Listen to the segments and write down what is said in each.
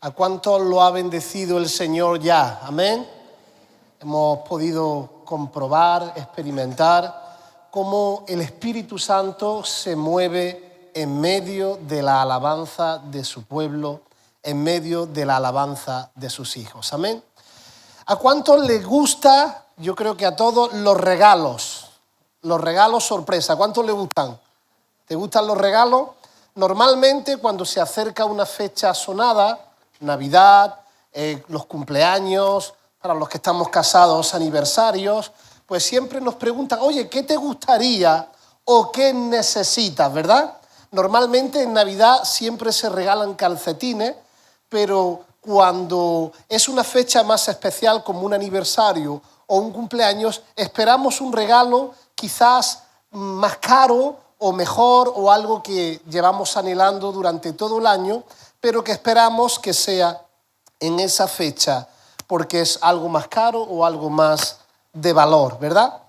¿A cuántos lo ha bendecido el Señor ya? Amén. Hemos podido comprobar, experimentar cómo el Espíritu Santo se mueve en medio de la alabanza de su pueblo, en medio de la alabanza de sus hijos. Amén. ¿A cuántos les gusta? Yo creo que a todos los regalos sorpresa. ¿A cuántos les gustan? ¿Te gustan los regalos? Normalmente cuando se acerca una fecha sonada, Navidad, los cumpleaños, para los que estamos casados, aniversarios, pues siempre nos preguntan, oye, ¿qué te gustaría o qué necesitas, verdad? Normalmente en Navidad siempre se regalan calcetines, pero cuando es una fecha más especial como un aniversario o un cumpleaños, esperamos un regalo quizás más caro o mejor o algo que llevamos anhelando durante todo el año, pero que esperamos que sea en esa fecha porque es algo más caro o algo más de valor, ¿verdad?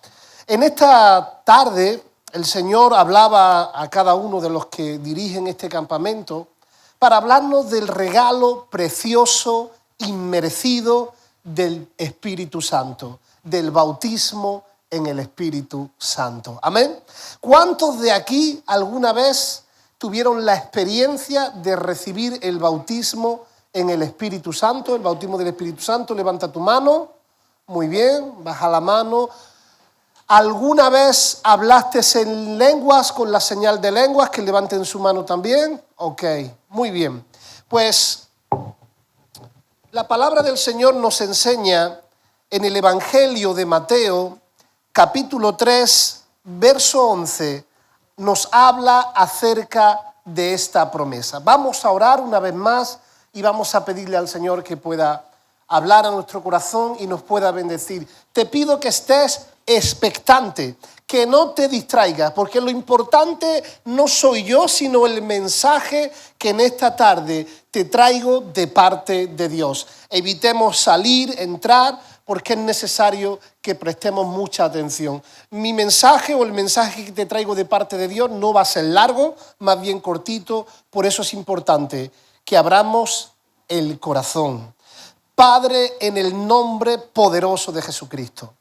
En esta tarde el Señor hablaba a cada uno de los que dirigen este campamento para hablarnos del regalo precioso, inmerecido del Espíritu Santo, del bautismo en el Espíritu Santo. Amén. ¿Cuántos de aquí alguna vez tuvieron la experiencia de recibir el bautismo en el Espíritu Santo? El bautismo del Espíritu Santo, levanta tu mano. Muy bien, baja la mano. ¿Alguna vez hablaste en lenguas con la señal de lenguas? Que levanten su mano también. Ok, muy bien. Pues la palabra del Señor nos enseña en el Evangelio de Mateo, capítulo 3, verso 11, nos habla acerca de esta promesa. Vamos a orar una vez más y vamos a pedirle al Señor que pueda hablar a nuestro corazón y nos pueda bendecir. Te pido que estés expectante, que no te distraigas, porque lo importante no soy yo, sino el mensaje que en esta tarde te traigo de parte de Dios. Evitemos salir, entrar, porque es necesario que prestemos mucha atención. Mi mensaje o el mensaje que te traigo de parte de Dios no va a ser largo, más bien cortito, por eso es importante que abramos el corazón. Padre, en el nombre poderoso de Jesucristo.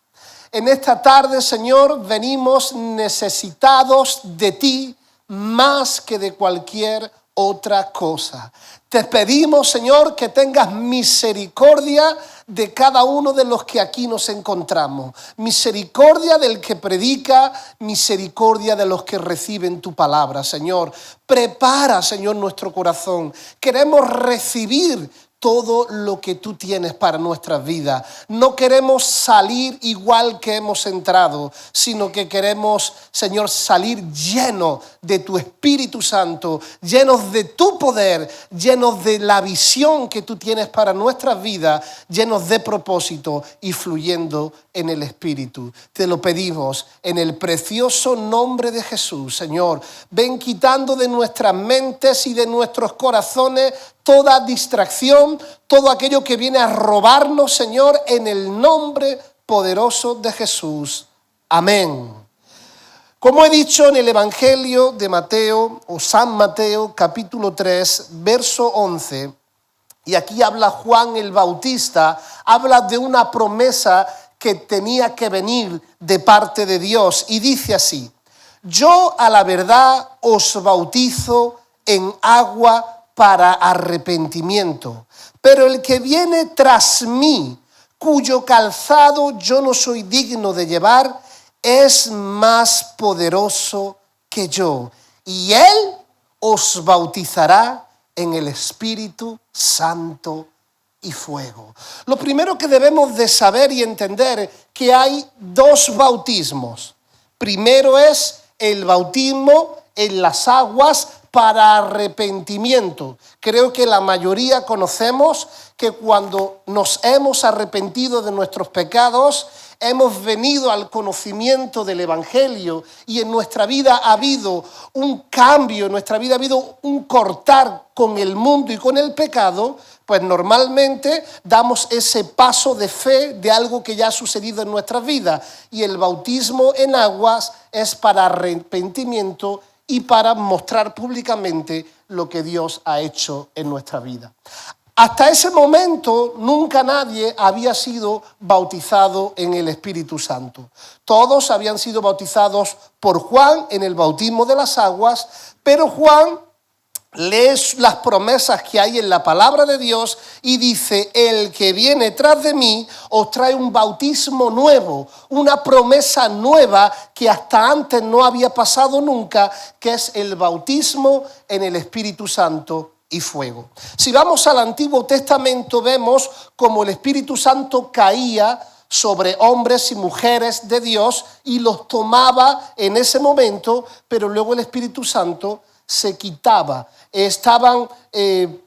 En esta tarde, Señor, venimos necesitados de ti más que de cualquier otra cosa. Te pedimos, Señor, que tengas misericordia de cada uno de los que aquí nos encontramos. Misericordia del que predica, misericordia de los que reciben tu palabra, Señor. Prepara, Señor, nuestro corazón. Queremos recibir todo lo que tú tienes para nuestras vidas. No queremos salir igual que hemos entrado, sino que queremos, Señor, salir llenos de tu Espíritu Santo, llenos de tu poder, llenos de la visión que tú tienes para nuestras vidas, llenos de propósito y fluyendo en el Espíritu. Te lo pedimos en el precioso nombre de Jesús, Señor. Ven quitando de nuestras mentes y de nuestros corazones toda distracción, todo aquello que viene a robarnos, Señor, en el nombre poderoso de Jesús. Amén. Como he dicho en el Evangelio de Mateo, o San Mateo, capítulo 3, verso 11, y aquí habla Juan el Bautista, habla de una promesa que tenía que venir de parte de Dios, y dice así: yo a la verdad os bautizo en agua para arrepentimiento, pero el que viene tras mí, cuyo calzado yo no soy digno de llevar, es más poderoso que yo, y él os bautizará en el Espíritu Santo y fuego. Lo primero que debemos de saber y entender es que hay dos bautismos. Primero es el bautismo en las aguas para arrepentimiento. Creo que la mayoría conocemos que cuando nos hemos arrepentido de nuestros pecados, hemos venido al conocimiento del Evangelio y en nuestra vida ha habido un cambio, en nuestra vida ha habido un cortar con el mundo y con el pecado, pues normalmente damos ese paso de fe de algo que ya ha sucedido en nuestras vidas. Y el bautismo en aguas es para arrepentimiento y para mostrar públicamente lo que Dios ha hecho en nuestra vida. Hasta ese momento nunca nadie había sido bautizado en el Espíritu Santo. Todos habían sido bautizados por Juan en el bautismo de las aguas, pero Juan lee las promesas que hay en la palabra de Dios y dice: el que viene tras de mí os trae un bautismo nuevo, una promesa nueva que hasta antes no había pasado nunca, que es el bautismo en el Espíritu Santo y fuego. Si vamos al Antiguo Testamento, vemos como el Espíritu Santo caía sobre hombres y mujeres de Dios y los tomaba en ese momento, pero luego el Espíritu Santo se quitaba. Estaban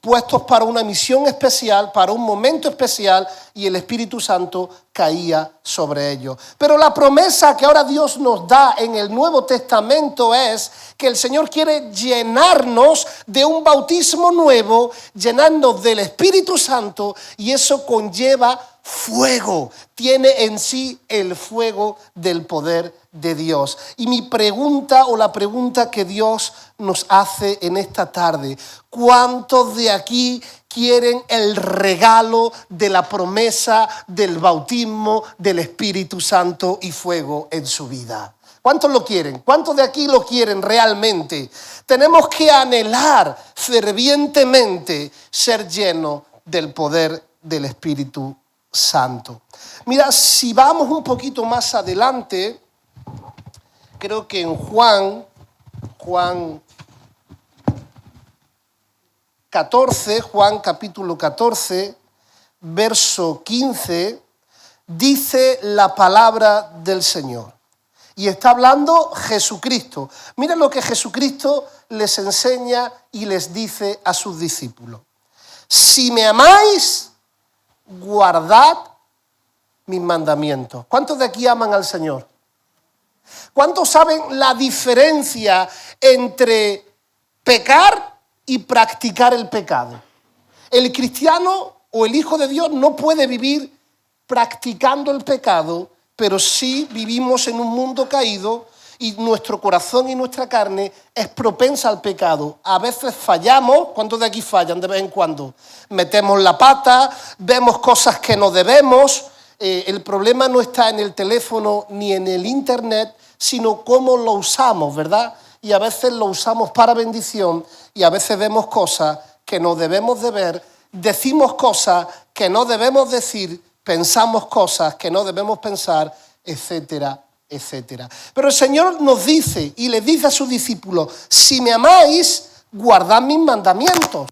puestos para una misión especial, para un momento especial, y el Espíritu Santo caía sobre ellos. Pero la promesa que ahora Dios nos da en el Nuevo Testamento es que el Señor quiere llenarnos de un bautismo nuevo, llenarnos del Espíritu Santo, y eso conlleva fuego, tiene en sí el fuego del poder de Dios. Y mi pregunta, o la pregunta que Dios nos hace en esta tarde: ¿cuántos de aquí quieren el regalo de la promesa del bautismo del Espíritu Santo y fuego en su vida? ¿Cuántos lo quieren? ¿Cuántos de aquí lo quieren realmente? Tenemos que anhelar fervientemente ser llenos del poder del Espíritu Santo. Mira, si vamos un poquito más adelante, creo que en Juan 14, Juan capítulo 14, verso 15, dice la palabra del Señor. Y está hablando Jesucristo. Mira lo que Jesucristo les enseña y les dice a sus discípulos: si me amáis, guardad mis mandamientos. ¿Cuántos de aquí aman al Señor? ¿Cuántos saben la diferencia entre pecar y practicar el pecado? El cristiano o el hijo de Dios no puede vivir practicando el pecado, pero sí vivimos en un mundo caído y nuestro corazón y nuestra carne es propensa al pecado. A veces fallamos. ¿Cuántos de aquí fallan de vez en cuando? Metemos la pata, vemos cosas que no debemos. El problema no está en el teléfono ni en el internet, sino cómo lo usamos, ¿verdad? Y a veces lo usamos para bendición y a veces vemos cosas que no debemos de ver, decimos cosas que no debemos decir, pensamos cosas que no debemos pensar, etcétera, etcétera. Pero el Señor nos dice y le dice a sus discípulos: si me amáis, guardad mis mandamientos.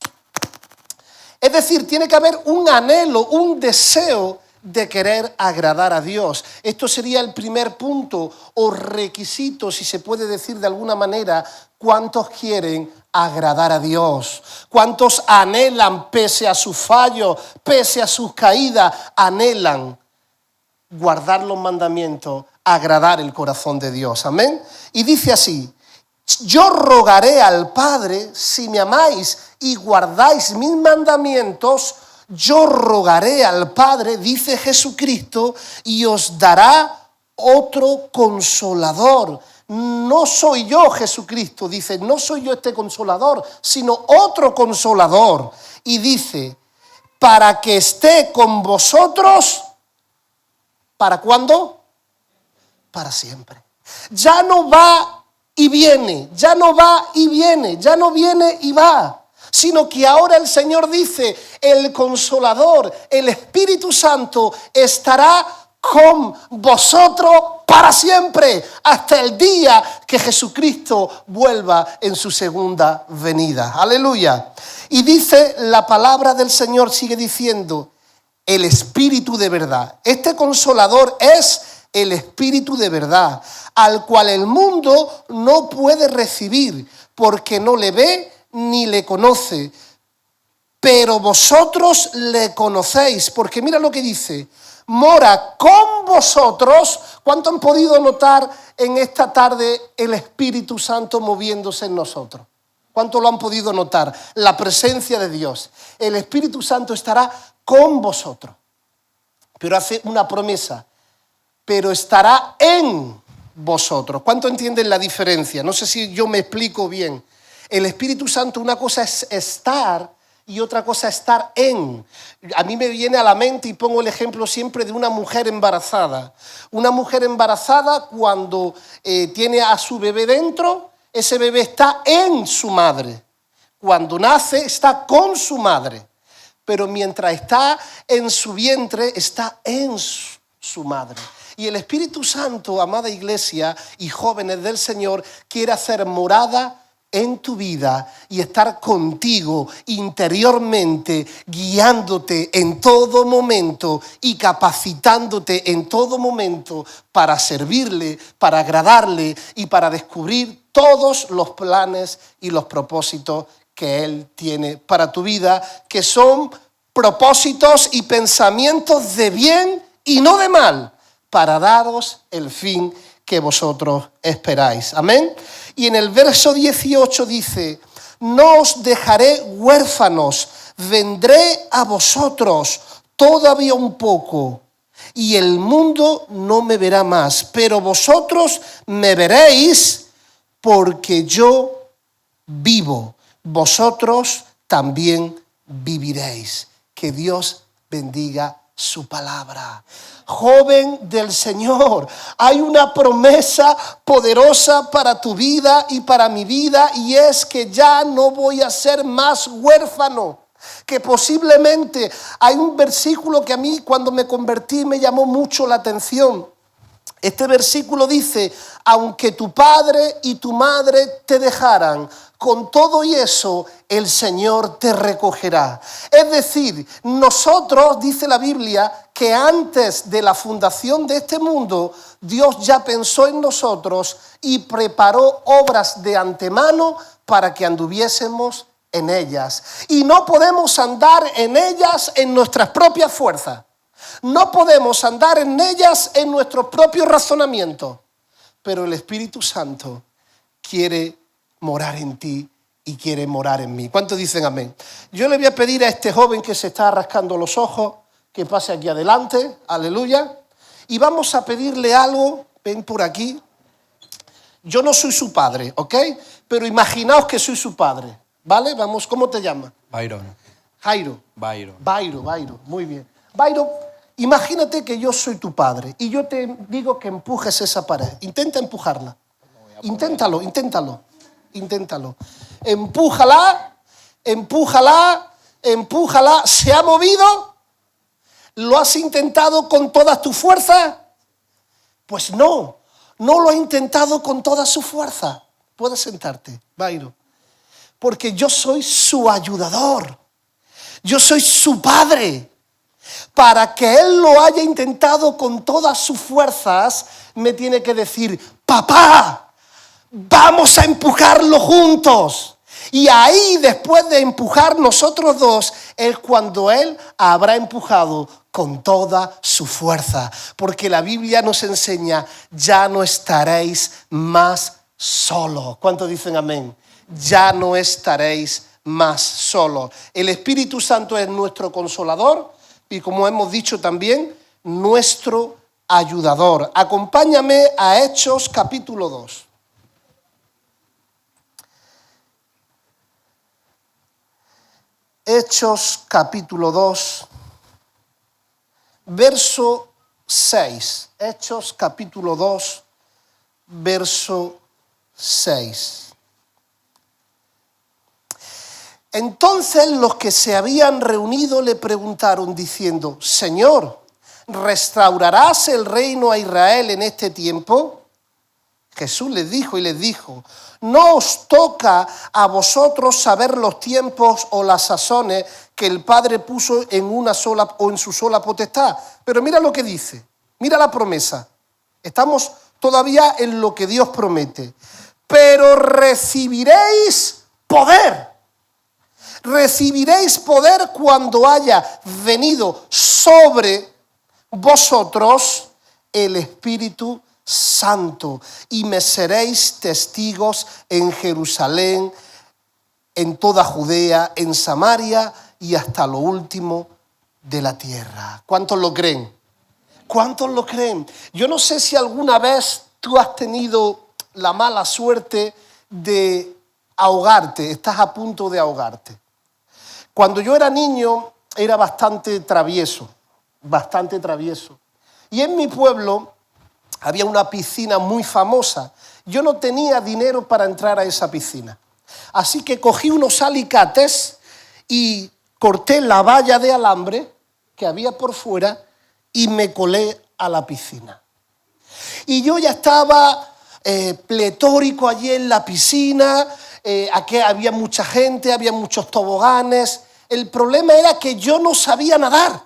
Es decir, tiene que haber un anhelo, un deseo de querer agradar a Dios. Esto sería el primer punto o requisito, si se puede decir de alguna manera. ¿Cuántos quieren agradar a Dios? ¿Cuántos anhelan, pese a sus fallos, pese a sus caídas, anhelan guardar los mandamientos, agradar el corazón de Dios? Amén. Y dice así: yo rogaré al Padre, si me amáis y guardáis mis mandamientos, yo rogaré al Padre, dice Jesucristo, y os dará otro consolador. No soy yo, Jesucristo dice, no soy yo este consolador, sino otro consolador. Y dice: para que esté con vosotros, ¿para cuándo? Para siempre. Ya no va y viene, ya no va y viene, ya no viene y va, sino que ahora el Señor dice: el Consolador, el Espíritu Santo, estará con vosotros para siempre, hasta el día que Jesucristo vuelva en su segunda venida. Aleluya. Y dice la palabra del Señor, sigue diciendo: el Espíritu de verdad. Este Consolador es el Espíritu de verdad, al cual el mundo no puede recibir, porque no le ve ni le conoce, pero vosotros le conocéis, porque mira lo que dice: mora con vosotros. ¿Cuánto han podido notar en esta tarde el Espíritu Santo moviéndose en nosotros? ¿Cuánto lo han podido notar? La presencia de Dios. El Espíritu Santo estará con vosotros, pero hace una promesa: pero estará en vosotros. ¿Cuánto entienden la diferencia? No sé si yo me explico bien. El Espíritu Santo, una cosa es estar y otra cosa estar en. A mí me viene a la mente y pongo el ejemplo siempre de una mujer embarazada. Una mujer embarazada cuando tiene a su bebé dentro, ese bebé está en su madre. Cuando nace está con su madre, pero mientras está en su vientre está en su madre. Y el Espíritu Santo, amada iglesia y jóvenes del Señor, quiere hacer morada en tu vida y estar contigo interiormente, guiándote en todo momento y capacitándote en todo momento para servirle, para agradarle y para descubrir todos los planes y los propósitos que Él tiene para tu vida, que son propósitos y pensamientos de bien y no de mal, para daros el fin que vosotros esperáis. Amén. Y en el verso 18 dice, no os dejaré huérfanos, vendré a vosotros todavía un poco, y el mundo no me verá más, pero vosotros me veréis porque yo vivo, vosotros también viviréis. Que Dios bendiga su palabra. Joven del Señor, hay una promesa poderosa para tu vida y para mi vida, y es que ya no voy a ser más huérfano. Que posiblemente hay un versículo que a mí cuando me convertí me llamó mucho la atención. Este versículo dice, aunque tu padre y tu madre te dejaran, con todo y eso el Señor te recogerá. Es decir, nosotros, dice la Biblia, que antes de la fundación de este mundo, Dios ya pensó en nosotros y preparó obras de antemano para que anduviésemos en ellas. Y no podemos andar en ellas en nuestras propias fuerzas. No podemos andar en ellas en nuestros propios razonamientos, pero el Espíritu Santo quiere morar en ti y quiere morar en mí. ¿Cuántos dicen amén? Yo le voy a pedir a este joven que se está rascando los ojos que pase aquí adelante, aleluya, y vamos a pedirle algo. Ven por aquí. Yo no soy su padre, ¿ok? Pero imaginaos que soy su padre, ¿vale? Vamos, ¿cómo te llamas? Byron. Jairo. Byron. Muy bien. Byron, imagínate que yo soy tu padre y yo te digo que empujes esa pared. Intenta empujarla. Inténtalo. Empújala. ¿Se ha movido? ¿Lo has intentado con todas tus fuerzas? Pues no lo he intentado con toda su fuerza. Puedes sentarte, Byron. Porque yo soy su ayudador. Yo soy su padre. Para que él lo haya intentado con todas sus fuerzas, me tiene que decir, papá, vamos a empujarlo juntos. Y ahí, después de empujar nosotros dos, es cuando él habrá empujado con toda su fuerza. Porque la Biblia nos enseña, ya no estaréis más solos. ¿Cuántos dicen amén? Ya no estaréis más solos. El Espíritu Santo es nuestro consolador y, como hemos dicho también, nuestro ayudador. Acompáñame a Hechos capítulo 2. Hechos capítulo 2, verso 6. Hechos capítulo 2, verso 6. Entonces los que se habían reunido le preguntaron diciendo, Señor, ¿restaurarás el reino a Israel en este tiempo? Jesús les dijo, no os toca a vosotros saber los tiempos o las sazones que el Padre puso en una sola o en su sola potestad. Pero mira lo que dice, mira la promesa. Estamos todavía en lo que Dios promete. Pero recibiréis poder. Recibiréis poder cuando haya venido sobre vosotros el Espíritu Santo, y me seréis testigos en Jerusalén, en toda Judea, en Samaria y hasta lo último de la tierra. ¿Cuántos lo creen? ¿Cuántos lo creen? Yo no sé si alguna vez tú has tenido la mala suerte de ahogarte, estás a punto de ahogarte. Cuando yo era niño era bastante travieso. Y en mi pueblo había una piscina muy famosa. Yo no tenía dinero para entrar a esa piscina. Así que cogí unos alicates y corté la valla de alambre que había por fuera y me colé a la piscina. Y yo ya estaba pletórico allí en la piscina, aquí había mucha gente, había muchos toboganes. El problema era que yo no sabía nadar.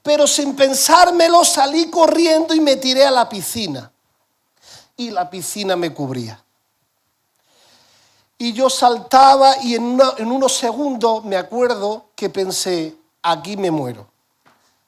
Pero sin pensármelo salí corriendo y me tiré a la piscina. Y la piscina me cubría. Y yo saltaba y en unos segundos me acuerdo que pensé, aquí me muero.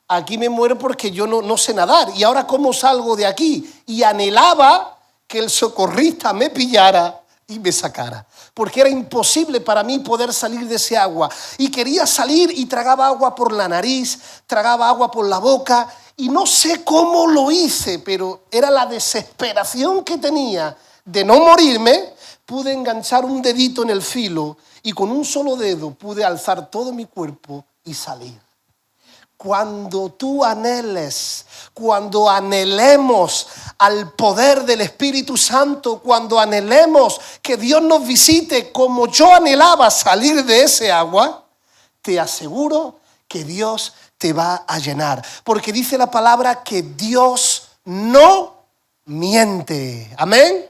Aquí me muero porque yo no sé nadar. ¿Y ahora cómo salgo de aquí? Y anhelaba que el socorrista me pillara y me sacara. Porque era imposible para mí poder salir de ese agua. Y quería salir y tragaba agua por la nariz, tragaba agua por la boca. Y no sé cómo lo hice, pero era la desesperación que tenía de no morirme. Pude enganchar un dedito en el filo y con un solo dedo pude alzar todo mi cuerpo y salir. Cuando tú anheles, cuando anhelemos al poder del Espíritu Santo, cuando anhelemos que Dios nos visite como yo anhelaba salir de ese agua, te aseguro que Dios te va a llenar. Porque dice la palabra que Dios no miente. Amén.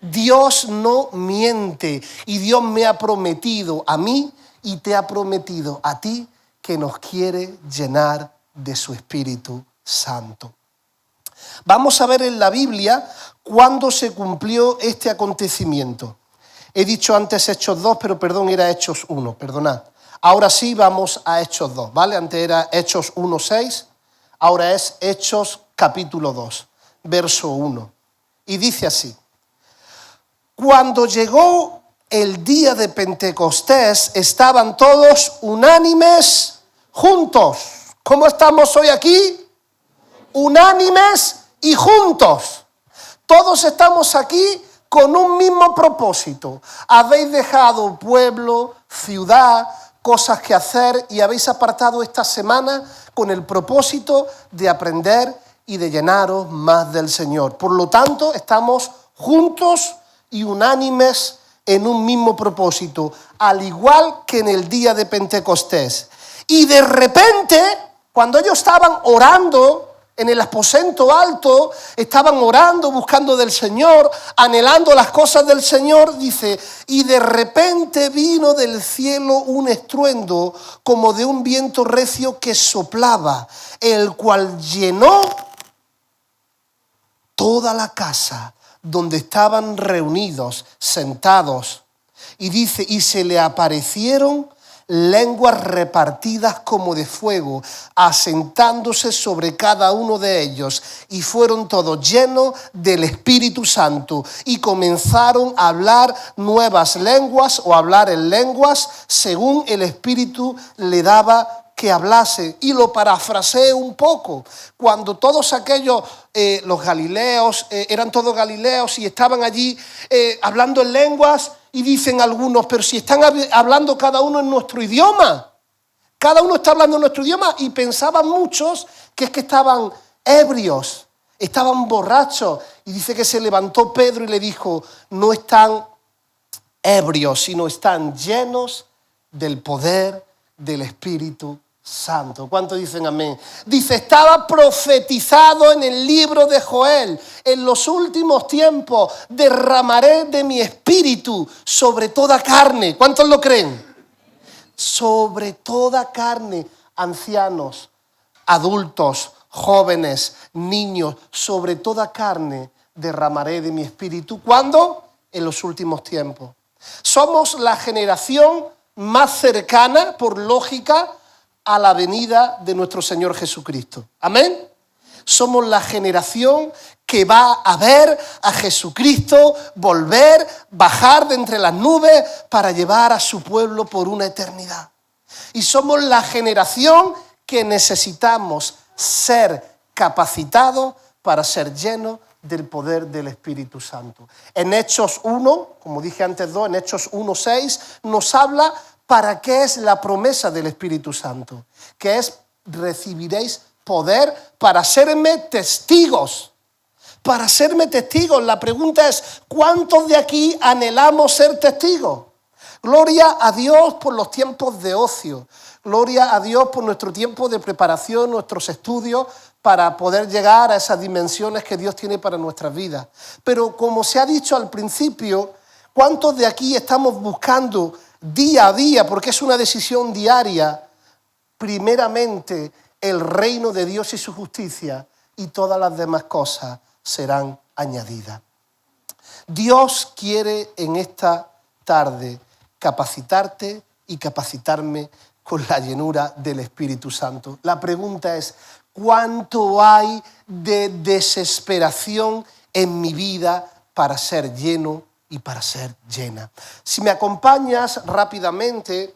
Dios no miente y Dios me ha prometido a mí y te ha prometido a ti que nos quiere llenar de su Espíritu Santo. Vamos a ver en la Biblia cuándo se cumplió este acontecimiento. He dicho antes Hechos 2, pero perdón, era Hechos 1, perdonad. Ahora sí vamos a Hechos 2, ¿vale? Antes era Hechos 1:6, ahora es Hechos capítulo 2, verso 1. Y dice así: cuando llegó el día de Pentecostés, estaban todos unánimes juntos. ¿Cómo estamos hoy aquí? Unánimes y juntos. Todos estamos aquí con un mismo propósito. Habéis dejado pueblo, ciudad, cosas que hacer y habéis apartado esta semana con el propósito de aprender y de llenaros más del Señor. Por lo tanto, estamos juntos y unánimes en un mismo propósito, al igual que en el día de Pentecostés. Y de repente, cuando ellos estaban orando en el aposento alto, estaban orando, buscando del Señor, anhelando las cosas del Señor, dice, y de repente vino del cielo un estruendo como de un viento recio que soplaba, el cual llenó toda la casa donde estaban reunidos, sentados. Y dice, y se le aparecieron lenguas repartidas como de fuego, asentándose sobre cada uno de ellos, y fueron todos llenos del Espíritu Santo, y comenzaron a hablar nuevas lenguas, o hablar en lenguas, según el Espíritu le daba que hablase. Y lo parafraseo un poco. Cuando todos aquellos, los galileos, eran todos galileos y estaban allí hablando en lenguas, y dicen algunos, pero si están hablando cada uno en nuestro idioma. Cada uno está hablando en nuestro idioma, y pensaban muchos que es que estaban ebrios, estaban borrachos. Y dice que se levantó Pedro y le dijo, no están ebrios, sino están llenos del poder del Espíritu Santo. ¿Cuántos dicen amén? Dice, estaba profetizado en el libro de Joel, en los últimos tiempos derramaré de mi espíritu sobre toda carne. ¿Cuántos lo creen? Sobre toda carne, ancianos, adultos, jóvenes, niños, sobre toda carne derramaré de mi espíritu. ¿Cuándo? En los últimos tiempos. Somos la generación más cercana, por lógica, a la venida de nuestro Señor Jesucristo. ¿Amén? Somos la generación que va a ver a Jesucristo volver, bajar de entre las nubes para llevar a su pueblo por una eternidad. Y somos la generación que necesitamos ser capacitados para ser llenos del poder del Espíritu Santo. En Hechos 1, como dije antes 2, en Hechos 1:6, nos habla ¿Para qué es la promesa del Espíritu Santo? Que es: recibiréis poder para serme testigos. Para serme testigos. La pregunta es: ¿cuántos de aquí anhelamos ser testigos? Gloria a Dios por los tiempos de ocio. Gloria a Dios por nuestro tiempo de preparación, nuestros estudios, para poder llegar a esas dimensiones que Dios tiene para nuestras vidas. Pero como se ha dicho al principio, ¿cuántos de aquí estamos buscando día a día, porque es una decisión diaria, primeramente el reino de Dios y su justicia, y todas las demás cosas serán añadidas? Dios quiere en esta tarde capacitarte y capacitarme con la llenura del Espíritu Santo. La pregunta es: ¿cuánto hay de desesperación en mi vida para ser lleno y para ser llena? Si me acompañas rápidamente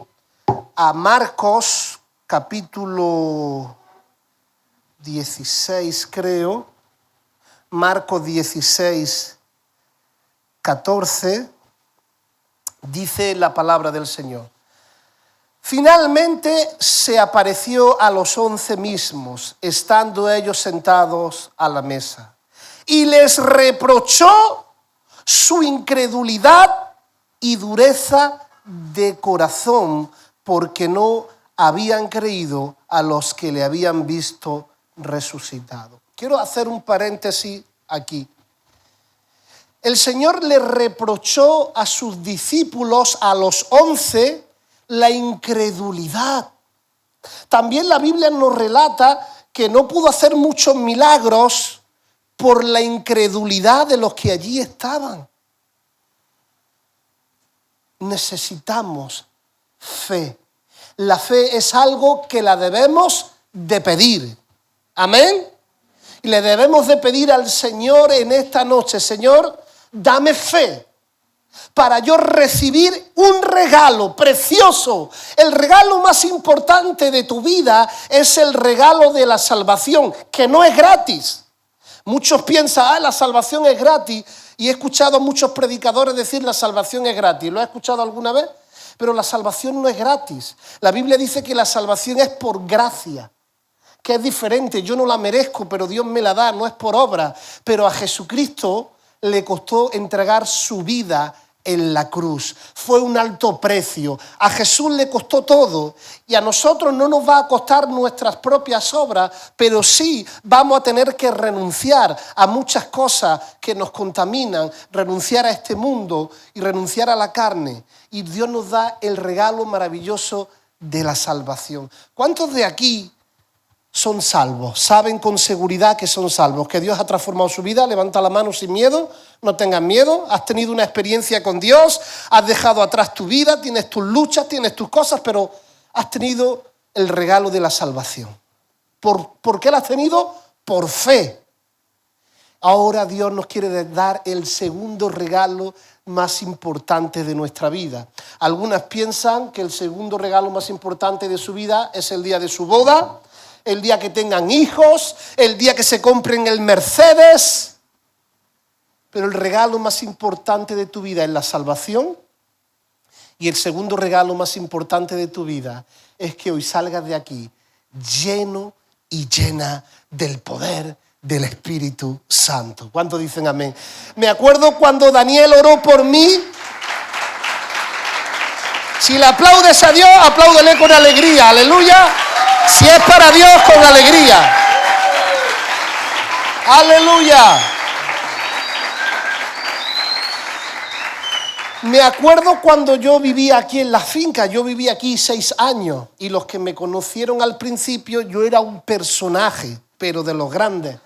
a Marcos, capítulo 16, creo. Marcos 16, 14, dice la palabra del Señor. Finalmente se apareció a los 11 mismos, estando ellos sentados a la mesa, y les reprochó su incredulidad y dureza de corazón, porque no habían creído a los que le habían visto resucitado. Quiero hacer un paréntesis aquí. El Señor le reprochó a sus discípulos, a los 11, la incredulidad. También la Biblia nos relata que no pudo hacer muchos milagros por la incredulidad de los que allí estaban. Necesitamos fe. La fe es algo que la debemos de pedir. Amén. Y le debemos de pedir al Señor en esta noche: Señor, dame fe para yo recibir un regalo precioso. El regalo más importante de tu vida es el regalo de la salvación, que no es gratis. Muchos piensan: la salvación es gratis. Y he escuchado a muchos predicadores decir: la salvación es gratis. ¿Lo has escuchado alguna vez? Pero la salvación no es gratis. La Biblia dice que la salvación es por gracia, que es diferente. Yo no la merezco, pero Dios me la da, no es por obra. Pero a Jesucristo le costó entregar su vida en la cruz. Fue un alto precio. A Jesús le costó todo, y a nosotros no nos va a costar nuestras propias obras, pero sí vamos a tener que renunciar a muchas cosas que nos contaminan, renunciar a este mundo y renunciar a la carne. Y Dios nos da el regalo maravilloso de la salvación. ¿Cuántos de aquí son salvos? ¿Saben con seguridad que son salvos? ¿Que Dios ha transformado su vida? Levanta la mano sin miedo. No tengas miedo. Has tenido una experiencia con Dios. Has dejado atrás tu vida. Tienes tus luchas, tienes tus cosas, pero has tenido el regalo de la salvación. ¿Por qué la has tenido? Por fe. Ahora Dios nos quiere dar el segundo regalo más importante de nuestra vida. Algunas piensan que el segundo regalo más importante de su vida es el día de su boda, el día que tengan hijos, el día que se compren el Mercedes. Pero el regalo más importante de tu vida es la salvación. Y el segundo regalo más importante de tu vida es que hoy salgas de aquí lleno y llena del poder del Espíritu Santo. ¿Cuántos dicen amén? Me acuerdo cuando Daniel oró por mí. Si le aplaudes a Dios, apláudele con alegría. Aleluya. Si es para Dios, con alegría. Aleluya. Me acuerdo cuando yo vivía aquí en la finca. Yo vivía aquí 6 años. Y los que me conocieron al principio, yo era un personaje, pero de los grandes.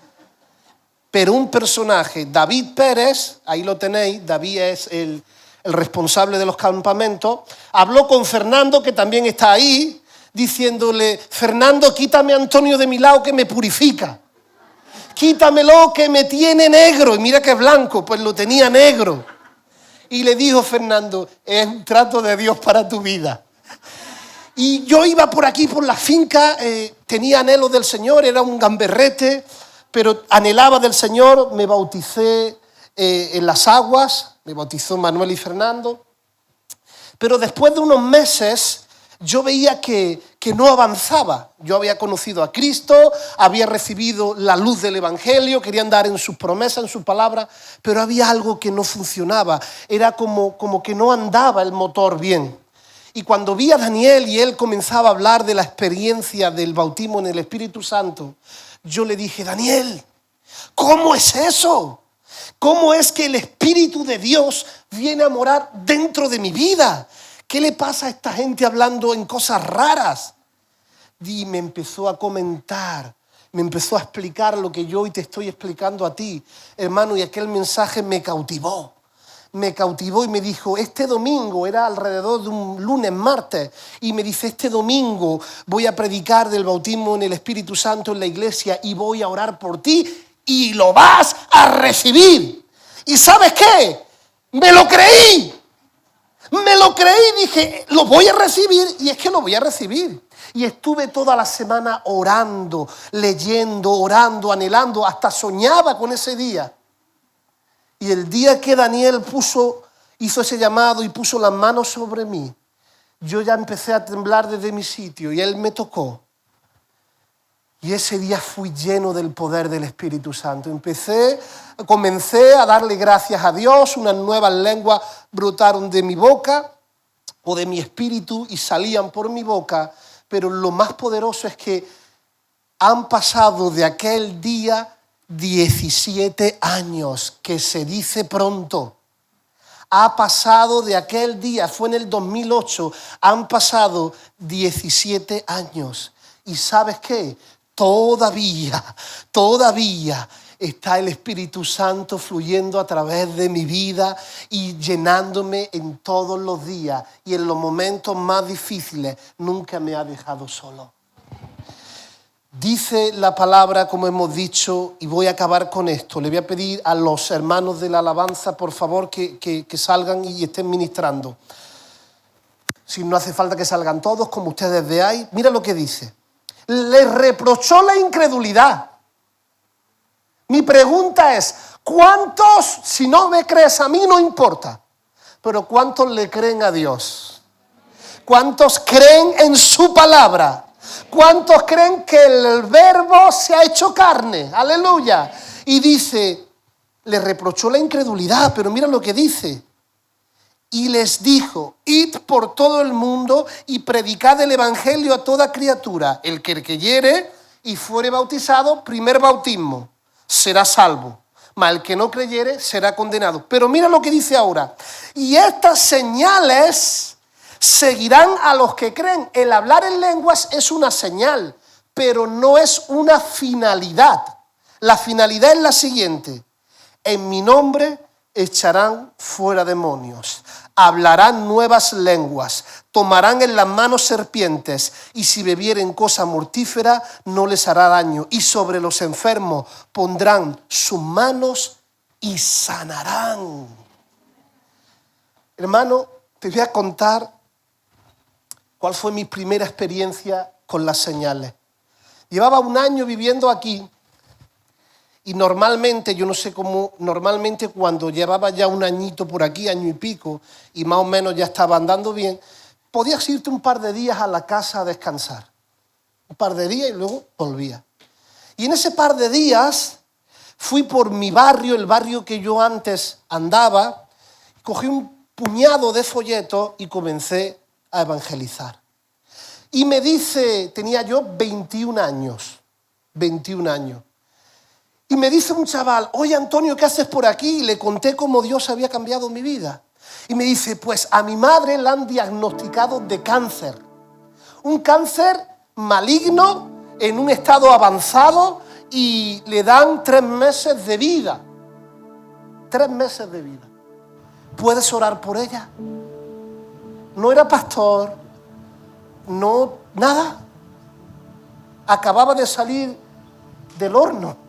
Pero un personaje. David Pérez, ahí lo tenéis. David es el responsable de los campamentos. Habló con Fernando, que también está ahí, diciéndole: Fernando, quítame a Antonio de mi lado, que me purifica. Quítamelo, que me tiene negro. Y mira que es blanco, pues lo tenía negro. Y le dijo Fernando: es un trato de Dios para tu vida. Y yo iba por aquí, por la finca, tenía anhelo del Señor, era un gamberrete, pero anhelaba del Señor. Me bauticé en las aguas, me bautizó Manuel y Fernando. Pero después de unos meses yo veía que no avanzaba. Yo había conocido a Cristo, había recibido la luz del Evangelio, quería andar en sus promesas, en su palabra, pero había algo que no funcionaba. Era como que no andaba el motor bien. Y cuando vi a Daniel y él comenzaba a hablar de la experiencia del bautismo en el Espíritu Santo, yo le dije: Daniel, ¿cómo es eso? ¿Cómo es que el Espíritu de Dios viene a morar dentro de mi vida? ¿Qué le pasa a esta gente hablando en cosas raras? Y me empezó a comentar, me empezó a explicar lo que yo hoy te estoy explicando a ti, hermano, y aquel mensaje me cautivó y me dijo: este domingo, era alrededor de un lunes, martes, y me dice: este domingo voy a predicar del bautismo en el Espíritu Santo en la iglesia y voy a orar por ti y lo vas a recibir. ¿Y sabes qué? Me lo creí, dije: lo voy a recibir, y es que lo voy a recibir. Y estuve toda la semana orando, leyendo, orando, anhelando, hasta soñaba con ese día. Y el día que Daniel hizo ese llamado y puso las manos sobre mí, yo ya empecé a temblar desde mi sitio y él me tocó. Y ese día fui lleno del poder del Espíritu Santo. Comencé a darle gracias a Dios, unas nuevas lenguas brotaron de mi boca o de mi espíritu y salían por mi boca, pero lo más poderoso es que han pasado de aquel día 17 años, que se dice pronto. Ha pasado de aquel día, fue en el 2008, han pasado 17 años. ¿Y sabes qué? Todavía está el Espíritu Santo fluyendo a través de mi vida y llenándome en todos los días. Y en los momentos más difíciles nunca me ha dejado solo. Dice la palabra, como hemos dicho, y voy a acabar con esto. Le voy a pedir a los hermanos de la alabanza, por favor, que salgan y estén ministrando. Si no hace falta que salgan todos, como ustedes veáis. Mira lo que dice. Le reprochó la incredulidad. Mi pregunta es: ¿cuántos, si no me crees a mí, no importa, pero cuántos le creen a Dios? ¿Cuántos creen en su palabra? ¿Cuántos creen que el verbo se ha hecho carne? Aleluya. Y dice, le reprochó la incredulidad, pero mira lo que dice. Y les dijo: id por todo el mundo y predicad el evangelio a toda criatura. El que creyere y fuere bautizado, primer bautismo, será salvo. Mas el que no creyere será condenado. Pero mira lo que dice ahora. Y estas señales seguirán a los que creen. El hablar en lenguas es una señal, pero no es una finalidad. La finalidad es la siguiente: en mi nombre echarán fuera demonios, hablarán nuevas lenguas, tomarán en las manos serpientes, y si bebieren cosa mortífera no les hará daño, y sobre los enfermos pondrán sus manos y sanarán. Hermano, te voy a contar cuál fue mi primera experiencia con las señales. Llevaba un año viviendo aquí. Y normalmente, yo no sé cómo, normalmente cuando llevaba ya un añito por aquí, año y pico, y más o menos ya estaba andando bien, podías irte un par de días a la casa a descansar. Un par de días y luego volvía. Y en ese par de días fui por mi barrio, el barrio que yo antes andaba, cogí un puñado de folletos y comencé a evangelizar. Y me dice, tenía yo 21 años. Y me dice un chaval: oye Antonio, ¿qué haces por aquí? Y le conté cómo Dios había cambiado mi vida. Y me dice: pues a mi madre la han diagnosticado de cáncer. Un cáncer maligno en un estado avanzado y le dan 3 meses de vida. 3 meses de vida. ¿Puedes orar por ella? No era pastor, no, nada. Acababa de salir del horno.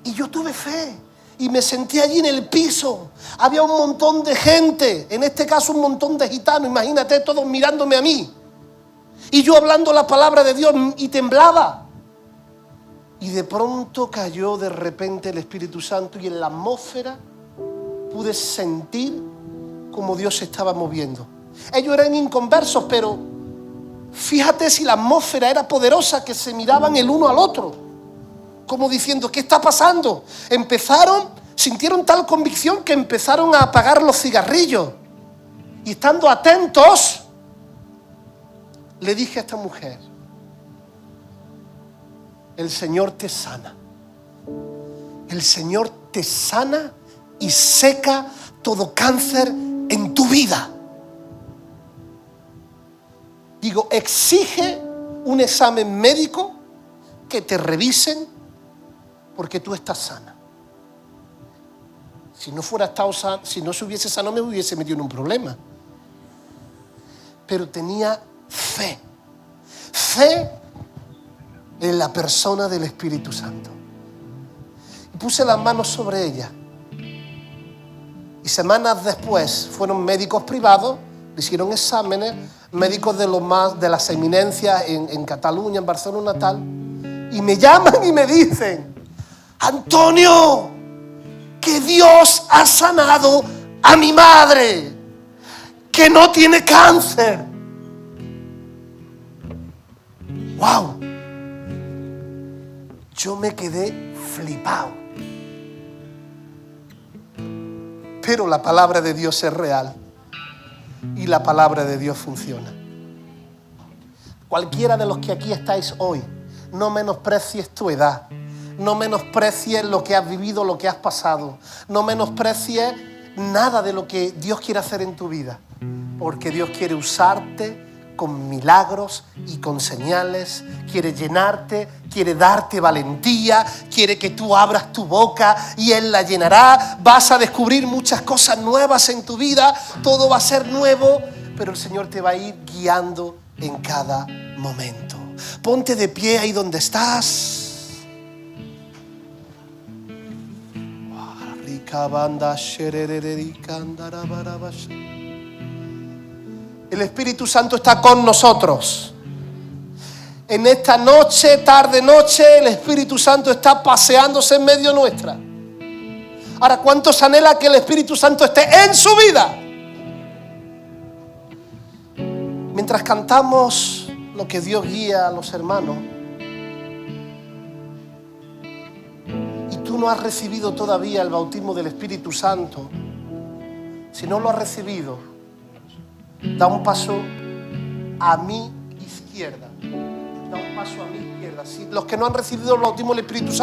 Y yo tuve fe y me senté allí en el piso. Había un montón de gente, en este caso un montón de gitanos, imagínate, todos mirándome a mí. Y yo hablando la palabra de Dios y temblaba. Y de pronto cayó de repente el Espíritu Santo y en la atmósfera pude sentir cómo Dios se estaba moviendo. Ellos eran inconversos, pero fíjate si la atmósfera era poderosa, que se miraban el uno al otro, como diciendo, ¿qué está pasando? Sintieron tal convicción que empezaron a apagar los cigarrillos. Y estando atentos, le dije a esta mujer, el Señor te sana. El Señor te sana y seca todo cáncer en tu vida. Digo, exige un examen médico, que te revisen, porque tú estás sana. Si no se hubiese sanado, me hubiese metido en un problema. Pero tenía fe. Fe en la persona del Espíritu Santo. Y puse las manos sobre ella. Y semanas después fueron médicos privados, le hicieron exámenes, médicos de las eminencias en Cataluña, en Barcelona, tal. Y me llaman y me dicen, Antonio, que Dios ha sanado a mi madre, que no tiene cáncer. ¡Wow! Yo me quedé flipado. Pero la palabra de Dios es real y la palabra de Dios funciona. Cualquiera de los que aquí estáis hoy, no menosprecies tu edad, no menosprecies lo que has vivido, lo que has pasado, no menosprecies nada de lo que Dios quiere hacer en tu vida, porque Dios quiere usarte con milagros y con señales, quiere llenarte, quiere darte valentía, quiere que tú abras tu boca y Él la llenará. Vas a descubrir muchas cosas nuevas en tu vida, todo va a ser nuevo, pero el Señor te va a ir guiando en cada momento. Ponte de pie ahí donde estás. El Espíritu Santo está con nosotros. En esta noche, tarde noche, el Espíritu Santo está paseándose en medio nuestra. Ahora, ¿cuántos anhela que el Espíritu Santo esté en su vida? Mientras cantamos lo que Dios guía a los hermanos, y tú no has recibido todavía el bautismo del Espíritu Santo, si no lo has recibido, da un paso a mi izquierda. Da un paso a mi izquierda. Si los que no han recibido el bautismo del Espíritu Santo,